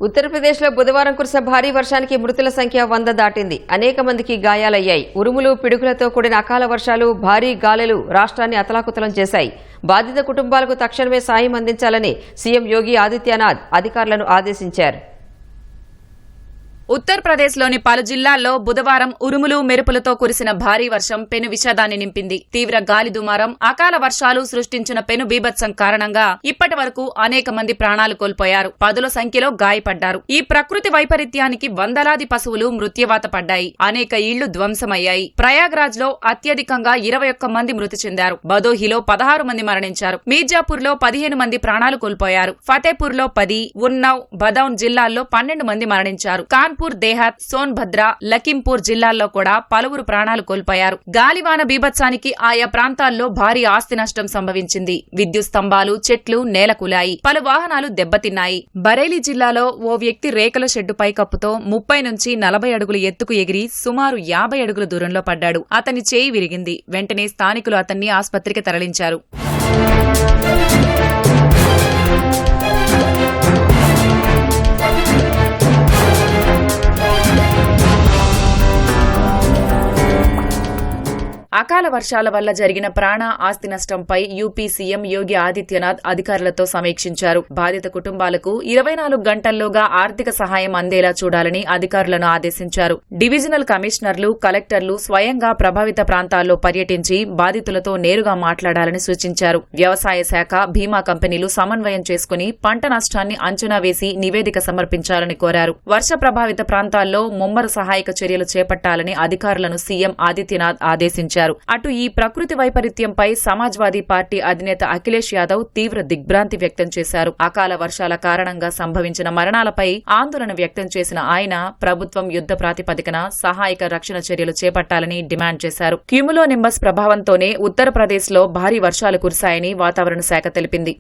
ఉత్తరప్రదేశ్లో బుధవారం కురిసిన భారీ వర్షానికి మృతుల సంఖ్య 100 దాటింది. అనేక మందికి గాయాలయ్యాయి. ఉరుములు, పిడుగులతో కూడిన అకాల వర్షాలు, భారీ గాలులు రాష్ట్రాన్ని అతలాకుతలం చేశాయి. బాధిత కుటుంబాలకు తక్షణమే సాయం అందించాలని సీఎం యోగి ఆదిత్యనాథ్ అధికారులను ఆదేశించారు. ఉత్తరప్రదేశ్లోని పలు జిల్లాల్లో బుధవారం ఉరుములు, మెరుపులతో కురిసిన భారీ వర్షం పెను విషాదాన్ని నింపింది. తీవ్ర గాలి దుమారం, అకాల వర్షాలు సృష్టించిన పెను బీభత్సం కారణంగా ఇప్పటి వరకు అనేక మంది ప్రాణాలు కోల్పోయారు. పదుల సంఖ్యలో గాయపడ్డారు. ఈ ప్రకృతి వైపరీత్యానికి వందలాది పశువులు మృత్యువాత పడ్డాయి. అనేక ఇళ్లు ధ్వంసమయ్యాయి. ప్రయాగ్రాజ్ లో అత్యధికంగా 21 మంది మృతి చెందారు. భదోహిలో 16 మంది మరణించారు. మీర్జాపూర్ లో 15 మంది ప్రాణాలు కోల్పోయారు. ఫతేపూర్ లో 10, ఉన్నవ్, బదౌన్ జిల్లాల్లో 12 మంది మరణించారు. కాన్పూర్, దేహాత్, సోన్భద్ర, లఖింపూర్ జిల్లాల్లో కూడా పలువురు ప్రాణాలు కోల్పోయారు. గాలివాన బీభత్సానికి ఆయా ప్రాంతాల్లో భారీ ఆస్తి నష్టం సంభవించింది. విద్యుత్ స్తంభాలు, చెట్లు నేలకూలాయి. పలు వాహనాలు దెబ్బతిన్నాయి. బరేలీ జిల్లాలో ఓ వ్యక్తి రేకుల షెడ్డు పైకప్పుతో 30 నుంచి 40 అడుగుల ఎత్తుకు ఎగిరి సుమారు 50 అడుగుల దూరంలో పడ్డాడు. అతని చేయి విరిగింది. వెంటనే స్థానికులు అతన్ని ఆస్పత్రికి తరలించారు. అకాల వర్షాల వల్ల జరిగిన ప్రాణ, ఆస్తి నష్టంపై యూపీ సీఎం యోగి ఆదిత్యనాథ్ అధికారులతో సమీక్షించారు. బాధిత కుటుంబాలకు 24 గంటల్లోగా ఆర్థిక సహాయం అందేలా చూడాలని అధికారులను ఆదేశించారు. డివిజనల్ కమిషనర్లు, కలెక్టర్లు స్వయంగా ప్రభావిత ప్రాంతాల్లో పర్యటించి బాధితులతో నేరుగా మాట్లాడాలని సూచించారు. వ్యవసాయ శాఖ, బీమా కంపెనీలు సమన్వయం చేసుకుని పంట నష్టాన్ని అంచనా వేసి నివేదిక సమర్పించాలని కోరారు. వర్ష ప్రభావిత ప్రాంతాల్లో ముమ్మర సహాయక చర్యలు చేపట్టాలని అధికారులను సీఎం ఆదిత్యనాథ్ ఆదేశించారు. అటు ఈ ప్రకృతి వైపరీత్యంపై సమాజ్వాదీ పార్టీ అధినేత అఖిలేష్ యాదవ్ తీవ్ర దిగ్భ్రాంతి వ్యక్తం చేశారు. అకాల వర్షాల కారణంగా సంభవించిన మరణాలపై ఆందోళన వ్యక్తం చేసిన ఆయన ప్రభుత్వం యుద్ధ ప్రాతిపదికన సహాయక రక్షణ చర్యలు చేపట్టాలని డిమాండ్ చేశారు. క్యూములో నింబస్ ప్రభావంతోనే ఉత్తరప్రదేశ్లో భారీ వర్షాలు కురిశాయని వాతావరణ శాఖ తెలిపింది.